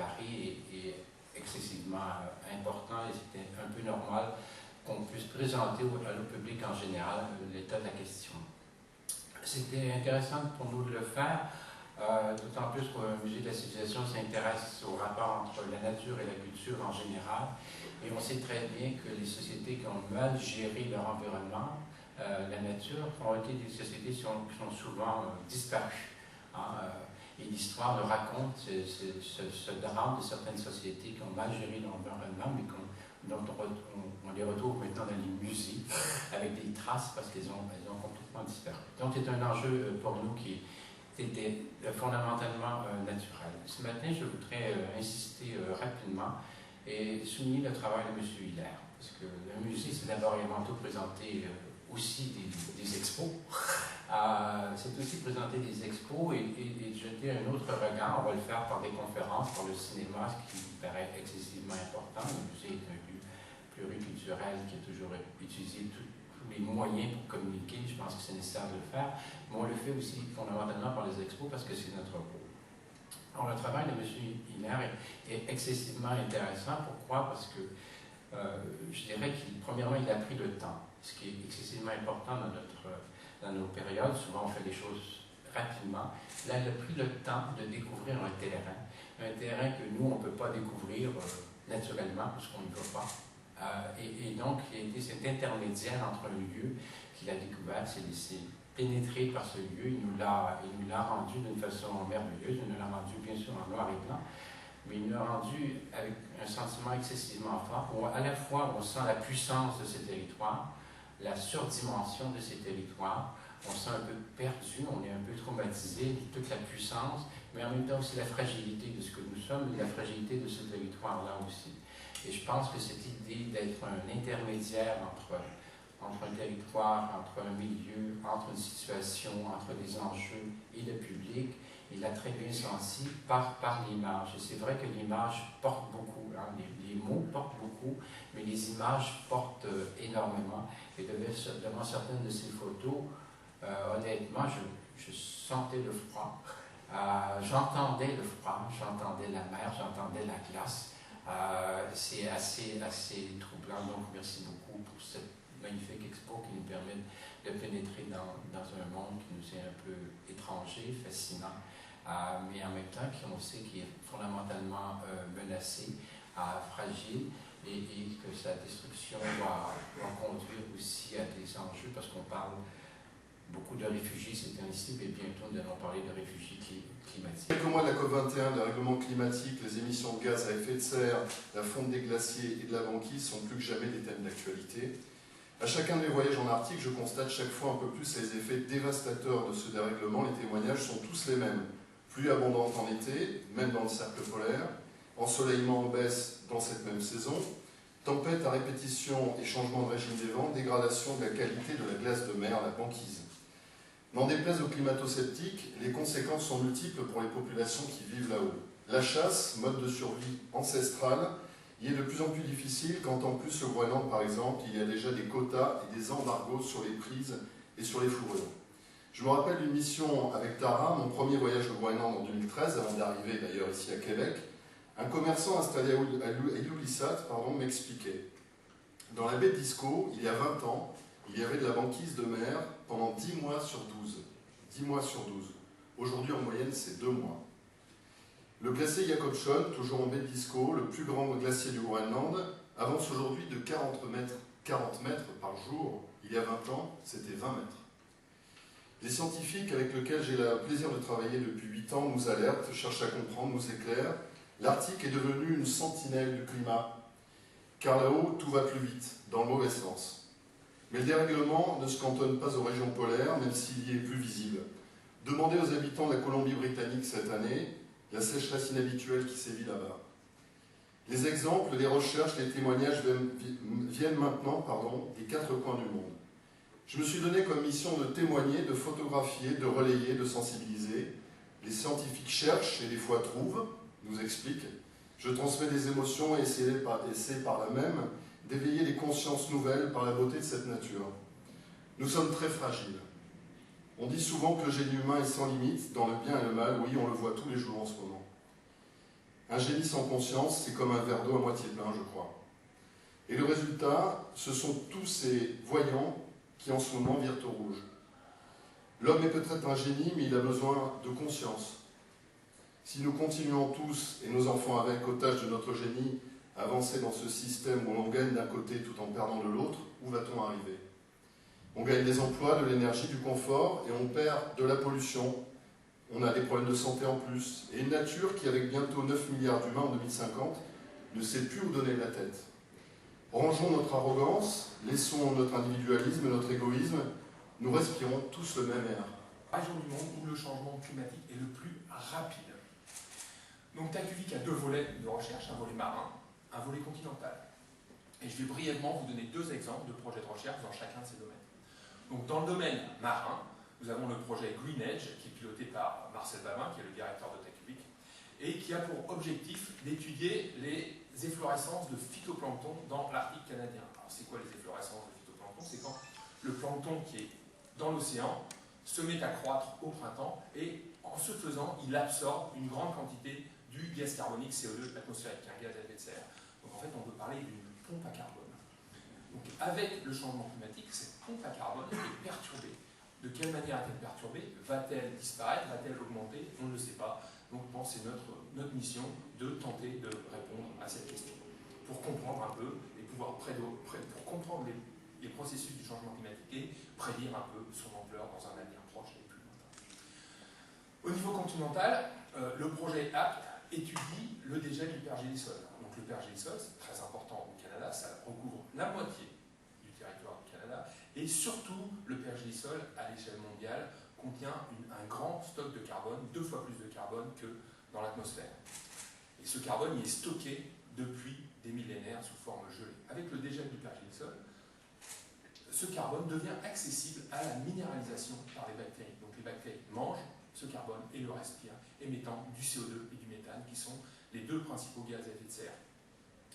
Paris est excessivement important et c'était un peu normal qu'on puisse présenter à le public en général l'état de la question. C'était intéressant pour nous de le faire, d'autant plus qu'au Musée de la Civilisation s'intéresse au rapport entre la nature et la culture en général. Et on sait très bien que les sociétés qui ont mal géré leur environnement, la nature, ont été des sociétés qui sont souvent disparues. Et l'histoire nous raconte ce drame de certaines sociétés qui ont mal géré leur environnement, mais dont on les retrouve maintenant dans les musées avec des traces parce qu'elles ont complètement disparu. Donc c'est un enjeu pour nous qui était fondamentalement naturel. Ce matin, je voudrais insister rapidement et souligner le travail de M. Hilaire, parce que le musée, c'est d'abord et avant tout présenter aussi des expos. C'est aussi présenter des expos et jeter un autre regard. On va le faire par des conférences, par le cinéma, ce qui me paraît excessivement important. Le musée est un lieu pluriculturel qui a toujours utilisé tous les moyens pour communiquer. Je pense que c'est nécessaire de le faire. Mais on le fait aussi fondamentalement par les expos parce que c'est notre rôle. Alors, le travail de M. Hilaire est excessivement intéressant. Pourquoi? Parce que je dirais premièrement, il a pris le temps, ce qui est excessivement important dans nos périodes. Souvent, on fait les choses rapidement. Là, il a pris le temps de découvrir un terrain que nous, on ne peut pas découvrir naturellement, parce qu'on ne va pas. Et donc, il a été cet intermédiaire entre un lieu qu'il a découvert, s'est laissé pénétrer par ce lieu. Il nous l'a rendu d'une façon merveilleuse. Il nous l'a rendu, bien sûr, en noir et blanc. Mais il nous l'a rendu avec un sentiment excessivement fort, où à la fois on sent la puissance de ces territoires, la surdimension de ces territoires, on se sent un peu perdu, on est un peu traumatisé de toute la puissance, mais en même temps aussi la fragilité de ce que nous sommes, et la fragilité de ce territoire-là aussi. Et je pense que cette idée d'être un intermédiaire entre un territoire, entre un milieu, entre une situation, entre des enjeux et le public, il l'a très bien senti par l'image. Et c'est vrai que l'image porte beaucoup, hein. Les mots portent beaucoup, mais les images portent énormément. Et devant certaines de ces photos, honnêtement, je sentais le froid. J'entendais le froid, j'entendais la mer, j'entendais la glace. C'est assez troublant. Donc, merci beaucoup pour cette magnifique expo qui nous permet de pénétrer dans un monde qui nous est un peu étranger, fascinant, mais en même temps on sait qu'il est fondamentalement menacé, fragile, et que sa destruction va conduire aussi à des enjeux, parce qu'on parle beaucoup de réfugiés ces temps-ci, mais bientôt nous allons parler de réfugiés climatiques. Quelques mois de la COP21, des règlements climatiques, les émissions de gaz à effet de serre, la fonte des glaciers et de la banquise sont plus que jamais des thèmes d'actualité. À chacun de mes voyages en Arctique, je constate chaque fois un peu plus les effets dévastateurs de ce dérèglement. Les témoignages sont tous les mêmes. Pluie abondante en été, même dans le cercle polaire, ensoleillement en baisse dans cette même saison, tempête à répétition et changement de régime des vents, dégradation de la qualité de la glace de mer, la banquise. N'en déplaise aux climato-sceptiques, les conséquences sont multiples pour les populations qui vivent là-haut. La chasse, mode de survie ancestral, il est de plus en plus difficile quand en plus le Groenland, par exemple, il y a déjà des quotas et des embargos sur les prises et sur les fourrures. Je me rappelle d'une mission avec Tara, mon premier voyage au Groenland en 2013, avant d'arriver d'ailleurs ici à Québec. Un commerçant installé à Ilulissat m'expliquait. Dans la baie d'Isco, il y a 20 ans, il y avait de la banquise de mer pendant 10 mois sur 12. 10 mois sur 12. Aujourd'hui, en moyenne, c'est 2 mois. Le glacier Jakobshavn, toujours en baie d'Isco, le plus grand glacier du Groenland, avance aujourd'hui de 40 mètres par jour. Il y a 20 ans, c'était 20 mètres. Les scientifiques avec lesquels j'ai le plaisir de travailler depuis 8 ans nous alertent, cherchent à comprendre, nous éclairent. L'Arctique est devenu une sentinelle du climat, car là-haut, tout va plus vite, dans le mauvais sens. Mais le dérèglement ne se cantonne pas aux régions polaires, même s'il y est plus visible. Demandez aux habitants de la Colombie-Britannique cette année, la sécheresse inhabituelle qui sévit là-bas. Les exemples, les recherches, les témoignages viennent maintenant des 4 coins du monde. Je me suis donné comme mission de témoigner, de photographier, de relayer, de sensibiliser. Les scientifiques cherchent et des fois trouvent, nous expliquent. Je transmets des émotions et essaie par là même d'éveiller des consciences nouvelles par la beauté de cette nature. Nous sommes très fragiles. On dit souvent que le génie humain est sans limite, dans le bien et le mal. Oui, on le voit tous les jours en ce moment. Un génie sans conscience, c'est comme un verre d'eau à moitié plein, je crois. Et le résultat, ce sont tous ces voyants qui en ce moment virent au rouge. L'homme est peut-être un génie, mais il a besoin de conscience. Si nous continuons tous, et nos enfants avec, aux tâches de notre génie, à avancer dans ce système où l'on gagne d'un côté tout en perdant de l'autre, où va-t-on arriver? On gagne des emplois, de l'énergie, du confort, et on perd de la pollution. On a des problèmes de santé en plus, et une nature qui, avec bientôt 9 milliards d'humains en 2050, ne sait plus où donner de la tête. Rangeons notre arrogance, laissons notre individualisme, notre égoïsme, nous respirons tous le même air. Région du monde où le changement climatique est le plus rapide. Donc TACUVIC a deux volets de recherche, un volet marin, un volet continental. Et je vais brièvement vous donner deux exemples de projets de recherche dans chacun de ces domaines. Donc dans le domaine marin, nous avons le projet Green Edge, qui est piloté par Marcel Babin, qui est le directeur de TACUVIC, et qui a pour objectif d'étudier les efflorescences de phytoplancton dans l'Arctique canadien. Alors c'est quoi les efflorescences de phytoplancton? C'est quand le plancton qui est dans l'océan se met à croître au printemps et en ce faisant, il absorbe une grande quantité du gaz carbonique CO2 atmosphérique, qui est un gaz à effet de serre. Donc en fait, on peut parler d'une pompe à carbone. Donc avec le changement climatique, cette pompe à carbone est perturbée. De quelle manière est-elle perturbée? Va-t-elle disparaître? Va-t-elle augmenter? On ne le sait pas. Donc je pense que c'est notre mission de tenter de répondre à cette question. Pour comprendre un peu et pouvoir pour comprendre les processus du changement climatique et prédire un peu son ampleur dans un avenir proche et plus lointain. Au niveau continental, le projet APT étudie le dégel du pergélisol. Donc le pergélisol, c'est très important au Canada, ça recouvre la moitié du territoire du Canada, et surtout le pergélisol à l'échelle mondiale contient un grand stock de carbone, 2 fois plus de carbone que dans l'atmosphère. Et ce carbone il est stocké depuis des millénaires sous forme gelée. Avec le dégel du pergélisol, ce carbone devient accessible à la minéralisation par les bactéries. Donc les bactéries mangent ce carbone et le respirent, émettant du CO2 et du méthane, qui sont les deux principaux gaz à effet de serre.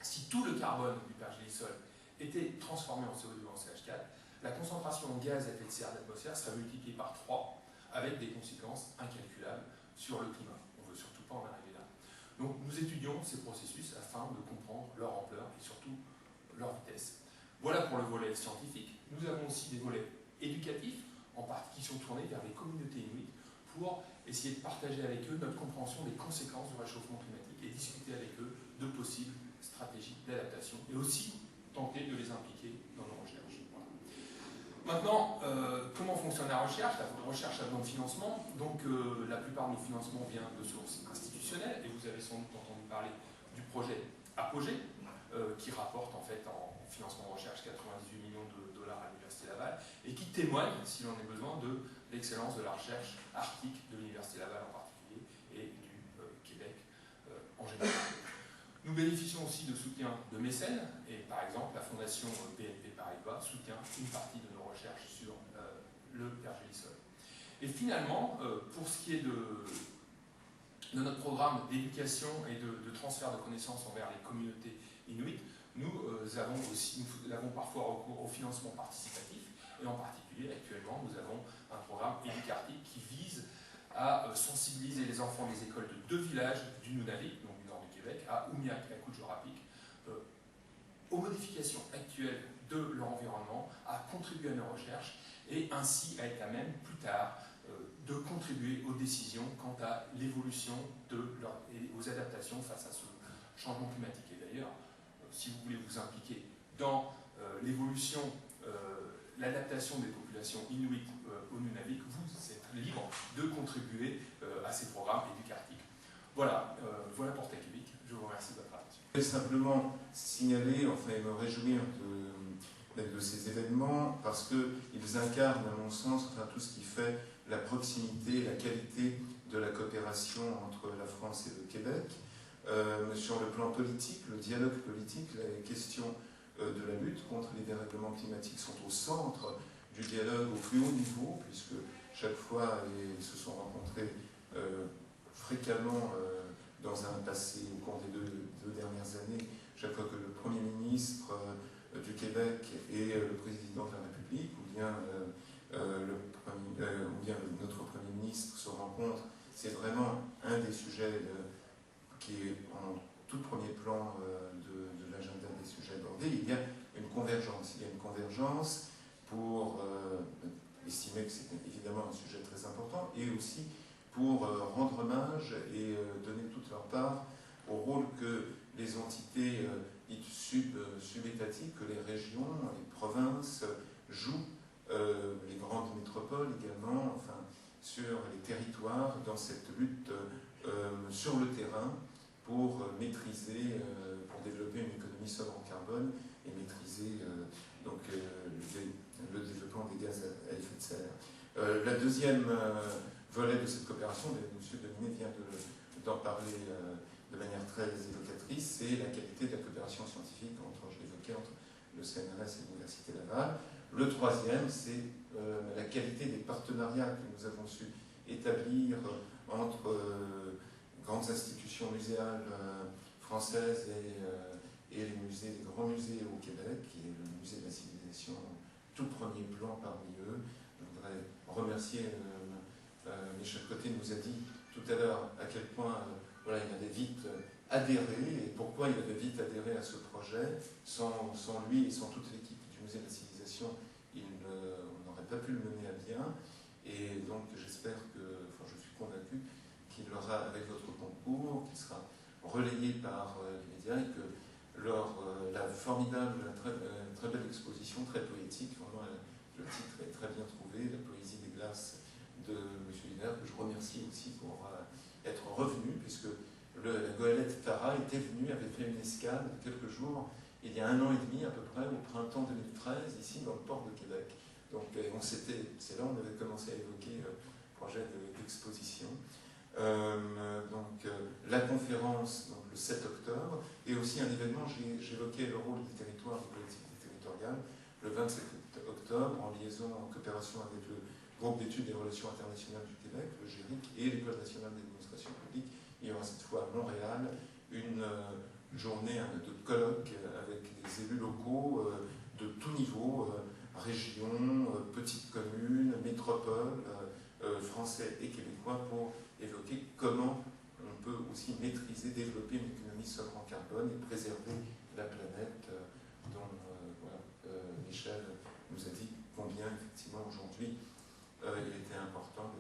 Si tout le carbone du pergélisol était transformé en CO2 ou en CH4, la concentration en gaz à effet de serre de l'atmosphère serait multipliée par 3, avec des conséquences incalculables sur le climat. On ne veut surtout pas en arriver là. Donc nous étudions ces processus afin de comprendre leur ampleur et surtout leur vitesse. Voilà pour le volet scientifique. Nous avons aussi des volets éducatifs, en partie qui sont tournés vers les communautés inuites, pour essayer de partager avec eux notre compréhension des conséquences du réchauffement climatique et discuter avec eux de possibles stratégies d'adaptation et aussi tenter de les impliquer dans nos recherches. Voilà. Maintenant, comment fonctionne la recherche? La recherche a besoin de financement, donc la plupart de nos financements viennent de sources institutionnelles, et vous avez sans doute entendu parler du projet Apogée, qui rapporte en fait en financement de recherche 98 millions de dollars à l'Université Laval, et qui témoigne, s'il en est besoin, de l'excellence de la recherche arctique de l'Université Laval en particulier, et du Québec en général. Nous bénéficions aussi de soutien de mécènes, et par exemple la fondation BNP Paribas soutient une partie de nos recherches sur le pergélisol. Et finalement, pour ce qui est de notre programme d'éducation et de transfert de connaissances envers les communautés inuites, nous avons parfois recours au financement participatif, et en particulier actuellement nous avons un programme Éducarctique qui vise à sensibiliser les enfants des écoles de 2 villages du Nunavik, donc du nord du Québec, à Umiak et à Kujurapik, aux modifications actuelles de leur environnement, à contribuer à nos recherches et ainsi à être à même plus tard de contribuer aux décisions quant à l'évolution et aux adaptations face à ce changement climatique. Et d'ailleurs, si vous voulez vous impliquer dans l'évolution, l'adaptation des populations inuites au Nunavik, vous êtes libre de contribuer à ces programmes éducatifs. Voilà, voilà pour TACUVIC. Je vous remercie de votre attention. Je vais simplement signaler, enfin, et me réjouir de ces événements parce qu'ils incarnent, à mon sens, enfin, tout ce qui fait la proximité, la qualité de la coopération entre la France et le Québec. Sur le plan politique, le dialogue politique, les questions de la lutte contre les dérèglements climatiques sont au centre du dialogue au plus haut niveau, puisque chaque fois ils se sont rencontrés fréquemment dans un passé, au cours des deux dernières années, chaque fois que le Premier ministre du Québec et le Président de la République, ou bien notre Premier ministre se rencontrent, c'est vraiment un des sujets qui est en tout premier plan de l'agenda des sujets abordés, il y a une convergence. Il y a une convergence pour estimer que c'est évidemment un sujet très important et aussi pour rendre hommage et donner toute leur part au rôle que les entités subétatiques, que les régions, les provinces jouent, les grandes métropoles également, enfin, sur les territoires dans cette lutte sur le terrain pour maîtriser, pour développer une économie sobre en carbone et maîtriser le développement des gaz à effet de serre. La deuxième volet de cette coopération, M. Dominé vient d'en parler de manière très évocatrice, c'est la qualité de la coopération scientifique entre, je l'évoquais, entre le CNRS et l'Université Laval. Le troisième, c'est la qualité des partenariats que nous avons su établir entre grandes institutions muséales françaises et les musées, les grands musées au Québec, qui est le musée de la civilisation, tout premier plan parmi eux. Je voudrais remercier Michel Côté nous a dit tout à l'heure à quel point il avait vite adhéré et pourquoi il avait vite adhéré à ce projet. Sans lui et sans toute l'équipe du musée de la civilisation, on n'aurait pas pu le mener à bien. Et donc j'espère je suis convaincu qu'il aura, avec votre concours, qu'il sera relayé par les médias et que la formidable, très belle exposition, très poétique, vraiment le titre est très bien trouvé, La poésie des glaces de M. Hiner, que je remercie aussi pour être revenu, puisque la goélette Tara avait fait une escale quelques jours, il y a 1 an et demi à peu près, au printemps 2013, ici dans le port de Québec. Donc c'est là où on avait commencé à évoquer le projet d'exposition. La conférence le 7 octobre, et aussi un événement, j'évoquais le rôle des territoires, des collectivités territoriales, le 27 octobre, en liaison, en coopération avec le groupe d'études des relations internationales du Québec, le GERIC, et l'École nationale d'administration publique. Il y aura cette fois à Montréal une journée de colloque avec des élus locaux de tout niveau, régions, petites communes, métropoles, français et québécois, pour évoquer comment on peut aussi maîtriser, développer une économie sobre en carbone et préserver la planète dont Michel nous a dit combien effectivement aujourd'hui il était important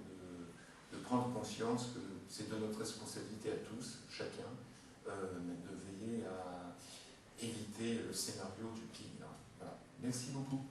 de prendre conscience que c'est de notre responsabilité à tous, chacun, de veiller à éviter le scénario du pire. Voilà. Merci beaucoup.